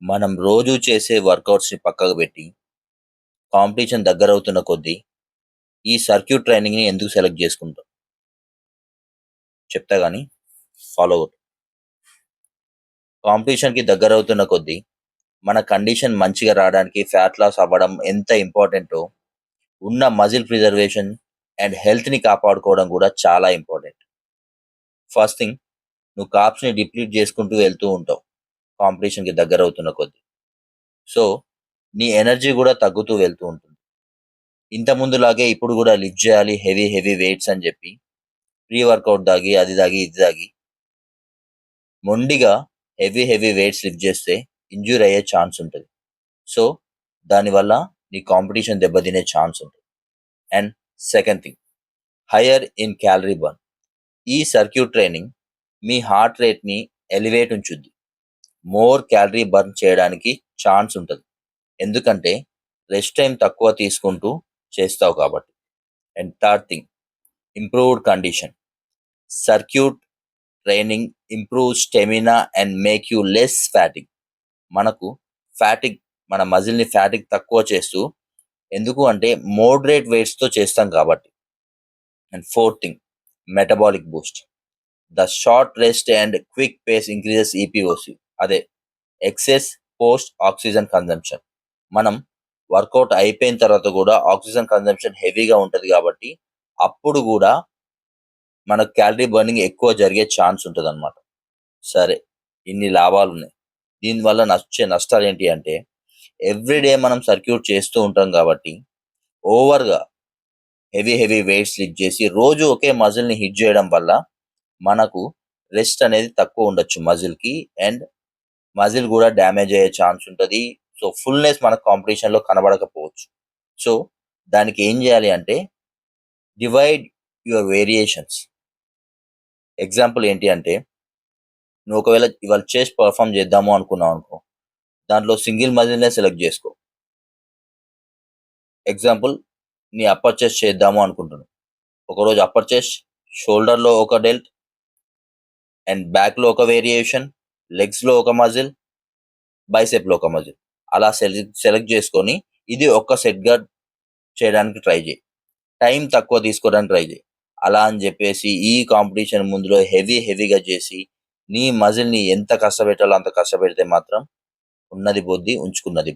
మనం రోజు చేసే వర్కౌట్స్‌ని పక్కకు పెట్టి, కాంపిటీషన్ దగ్గరవుతున్న కొద్దీ, ఈ సర్క్యూట్ ట్రైనింగ్‌ని ఎందుకు సెలెక్ట్ చేసుకుంటాం? చెప్తా గానీ ఫాలో అవ్వు. కాంపిటీషన్‌కి దగ్గరవుతున్న కొద్దీ, మన కండిషన్ మంచిగా రావడానికి ఫ్యాట్ లాస్ అవ్వడం ఎంత ఇంపార్టెంటో, ఉన్న మజిల్ ప్రిజర్వేషన్ అండ్ హెల్త్‌ని కాపాడుకోవడం గూడా చాలా ఇంపార్టెంట్. ఫస్ట్ థింగ్, నువ్వు కార్బ్స్‌ని డిప్లీట్ చేసుకుంటూ వెళ్తూ ఉంటావు, కాంపిటీషన్‌కి దగ్గరవుతున్న కొద్దీ. సో, నీ ఎనర్జీ గూడా తగ్గుతూ వెళ్తూ ఉంటుంది. ఇంతకుముందులాగే ఇప్పుడు గూడా లిఫ్ట్ చేయాలి హెవీ వెయిట్స్ అని జెప్పి, ప్రీ వర్కౌట్ దాగి, అది దాగి, ఇది దాగి, మొండిగా హెవీ వెయిట్స్ లిఫ్ట్ చేస్తే ఇంజ్యూర్ అయ్యే ఛాన్స్ ఉంటది. సో, దానివల్ల నీ కాంపిటీషన్ దెబ్బతినే ఛాన్స్ ఉంటది. And second thing, hire in calorie burn. ఈ సర్క్యూట్ ట్రైనింగ్ మీ హార్ట్ రేట్‌ని ఎలివేట్ ఉంచుద్ది. మోర్ క్యాలరీ బర్న్ చేయడానికి ఛాన్స్ ఉంటది. ఎందుకంటే రెస్ట్ టైమ్ తక్కువ తీసుకుంటూ చేస్తావు కాబట్టి. And third thing, improved condition. Circuit training improve stamina and make you less fatigue. మనకు ఫ్యాటిగ్, మన మజిల్‌ని ఫ్యాటిగ్ తక్కువ చేస్తూ, ఎందుకు అంటే మోడరేట్ వెయిట్స్‌తో చేస్తాం కాబట్టి. And fourth thing, metabolic boost. The short rest and quick pace increases EPOC. అదే ఎక్సెస్ పోస్ట్ ఆక్సిజన్ కన్జంప్షన్. మనం వర్కౌట్ అయిపోయిన తర్వాత గూడా ఆక్సిజన్ కన్జంప్షన్ హెవీగా ఉంటది కాబట్టి, అప్పుడు గూడా మనకు క్యాలరీ బర్నింగ్ ఎక్కువ జరిగే ఛాన్స్ ఉంటదనమాట. సరే, ఇన్ని లాభాలున్నాయి. దీనివల్ల వచ్చే నష్టాలేంటి అంటే, ఎవ్రీడే మనం సర్క్యూట్ చేస్తూ ఉంటాం కాబట్టి, ఓవర్‌గా హెవీ వెయిట్స్ లిఫ్ట్ చేసి, రోజు ఒకే మజిల్‌ని హిట్ చేయడం వల్ల, మనకు రెస్ట్ అనేది తక్కువ ఉండొచ్చు మజిల్‌కి. అండ్ మజిల్ గూడా డ్యామేజ్ అయ్యే ఛాన్స్ ఉంటది. సో, ఫుల్‌నెస్ మనకు కాంపిటీషన్‌లో కనబడకపోవచ్చు. సో, దానికి ఏం జేయాలి అంటే, డివైడ్ యువర్ వేరియేషన్స్. ఎగ్జాంపుల్ ఏంటి అంటే, నువ్వు ఒకవేళ ఇవాళ చెస్ట్ పెర్ఫార్మ్ చేద్దాము అనుకున్నావనుకో, దాంట్లో సింగిల్ మజిల్‌నే సెలెక్ట్ జేసుకో. ఎగ్జాంపుల్, నీ అప్పర్ చెస్ట్ చేద్దాము అనుకుంటున్నావు. ఒకరోజు అప్పర్ చెస్ట్, షోల్డర్‌లో ఒక డెల్ట్ అండ్ బ్యాక్‌లో ఒక వేరియేషన్, లెగ్స్‌లో ఒక మజిల్, బైసెప్‌లో ఒక మజిల్. అలా సెలెక్ట్ చేసుకొని, ఇది ఒక్క సెట్‌గా చేయడానికి ట్రై చేయి. టైం తక్కువ తీసుకోవడానికి ట్రై చేయి. అలా అని జెప్పేసి ఈ కాంపిటీషన్ ముందులో హెవీగా చేసి, నీ మజిల్‌ని ఎంత కష్టపెట్టాలో అంత కష్టపెడితే మాత్రం ఉన్నది పోద్ది, ఉంచుకున్నది పోద్ది.